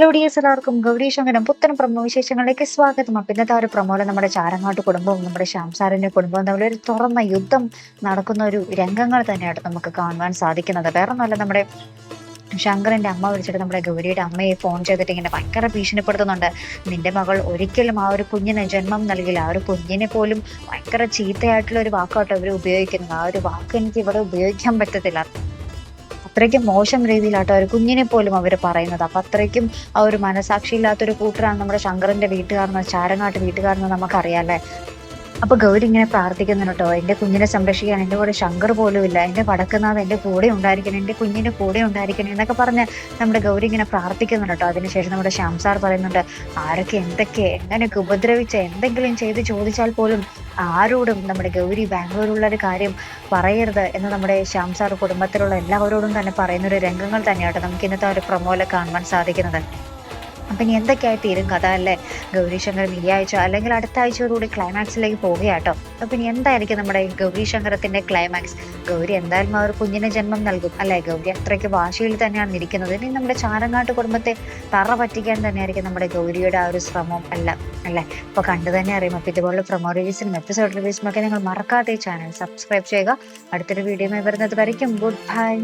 Hello dears, എല്ലാവർക്കും ഗൗരി ശങ്കരം പുത്തൻ promo വിശേഷങ്ങളിലേക്ക് സ്വാഗതം. അപ്പം ഇന്നത്തെ ഒരു പ്രമോയില് നമ്മുടെ ചാരങ്ങാട്ട് കുടുംബവും നമ്മുടെ ശ്യാംസാറിന്റെ കുടുംബവും തമ്മിൽ ഒരു തുറന്ന യുദ്ധം നടക്കുന്ന ഒരു രംഗങ്ങൾ തന്നെയാണ് നമുക്ക് കാണുവാൻ സാധിക്കുന്നത്. വേറെ ഒന്നുമല്ല, നമ്മുടെ ശങ്കറിന്റെ അമ്മ വിളിച്ചിട്ട് നമ്മുടെ ഗൗരിയുടെ അമ്മയെ ഫോൺ ചെയ്തിട്ട് ഇങ്ങനെ ഭയങ്കര ഭീഷണിപ്പെടുത്തുന്നുണ്ട്. നിന്റെ മകൾ ഒരിക്കലും ആ ഒരു കുഞ്ഞിന് ജന്മം നൽകില്ല, ആ ഒരു കുഞ്ഞിനെ പോലും ഭയങ്കര ചീത്തയായിട്ടുള്ള ഒരു വാക്കാട്ടോ ഇവർ ഉപയോഗിക്കുന്നത്. ആ ഒരു വാക്ക് എനിക്ക് ഇവിടെ ഉപയോഗിക്കാൻ പറ്റത്തില്ല. അത്രയ്ക്കും മോശം രീതിയിലാട്ടോ ഒരു കുഞ്ഞിനെ പോലും അവർ പറയുന്നത്. അപ്പൊ അത്രയ്ക്കും ആ ഒരു മനസാക്ഷി ഇല്ലാത്തൊരു കൂട്ടരാണ് നമ്മുടെ ശങ്കറിന്റെ വീട്ടുകാരെന്ന്, ചാരങ്ങാട്ട് വീട്ടുകാരെന്ന് നമുക്കറിയാല്ലേ. അപ്പൊ ഗൗരി ഇങ്ങനെ പ്രാർത്ഥിക്കുന്നുണ്ട് കേട്ടോ, എന്റെ കുഞ്ഞിനെ സംരക്ഷിക്കാൻ എന്റെ കൂടെ ശങ്കർ പോലും ഇല്ല, എന്റെ വടക്കുന്നാഥ് എന്റെ കൂടെ ഉണ്ടായിരിക്കണം, എന്റെ കുഞ്ഞിന്റെ കൂടെ ഉണ്ടായിരിക്കണം എന്നൊക്കെ പറഞ്ഞ് നമ്മുടെ ഗൗരി ഇങ്ങനെ പ്രാർത്ഥിക്കുന്നുണ്ട് കേട്ടോ. അതിനുശേഷം നമ്മുടെ ശ്യാം സാർ പറയുന്നുണ്ട്, ആരൊക്കെ എന്തൊക്കെ എങ്ങനെയൊക്കെ ഉപദ്രവിച്ച എന്തെങ്കിലും ചെയ്ത് ചോദിച്ചാൽ പോലും ആരോടും നമ്മുടെ ഗൗരി ബാംഗ്ലൂരുള്ള ഒരു കാര്യം പറയരുത് എന്ന് നമ്മുടെ ശ്യാം സാർ കുടുംബത്തിലുള്ള എല്ലാവരോടും തന്നെ പറയുന്ന ഒരു രംഗങ്ങൾ തന്നെയാട്ടോ നമുക്ക് ഇന്നത്തെ ഒരു പ്രൊമോയില് കാണുവാൻ സാധിക്കുന്നത്. അപ്പൊ ഇനി എന്തൊക്കെയായി തീരും കഥ അല്ലേ? ഗൗരി ശങ്കർ ഈ ആഴ്ച അല്ലെങ്കിൽ അടുത്ത ആഴ്ചയോടുകൂടി ക്ലൈമാക്സിലേക്ക് പോവുകയാട്ടോ. അപ്പൊ ഇനി എന്തായിരിക്കും നമ്മുടെ ഗൗരി ശങ്കരത്തിന്റെ ക്ലൈമാക്സ്? ഗൗരി എന്തായാലും ആ ഒരു കുഞ്ഞിന് ജന്മം നൽകും അല്ലെ? ഗൗരി അത്രയ്ക്ക് വാശിയിൽ തന്നെയാണ് ഇരിക്കുന്നത്. ഇനി നമ്മുടെ ചാരങ്ങാട്ട് കുടുംബത്തെ തറ പറ്റിക്കാൻ തന്നെയായിരിക്കും നമ്മുടെ ഗൗരിയുടെ ആ ഒരു ശ്രമം അല്ലെ? അപ്പൊ കണ്ടു തന്നെ അറിയാം. അപ്പൊ ഇതുപോലുള്ള പ്രൊമോ റിവ്യൂസിനും എപ്പിസോഡ് റിവ്യൂസിനും ഒക്കെ നിങ്ങൾ മറക്കാതെ ചാനൽ സബ്സ്ക്രൈബ് ചെയ്യുക. അടുത്തൊരു വീഡിയോ വരുന്നത് വരയ്ക്കും ഗുഡ് ബൈ.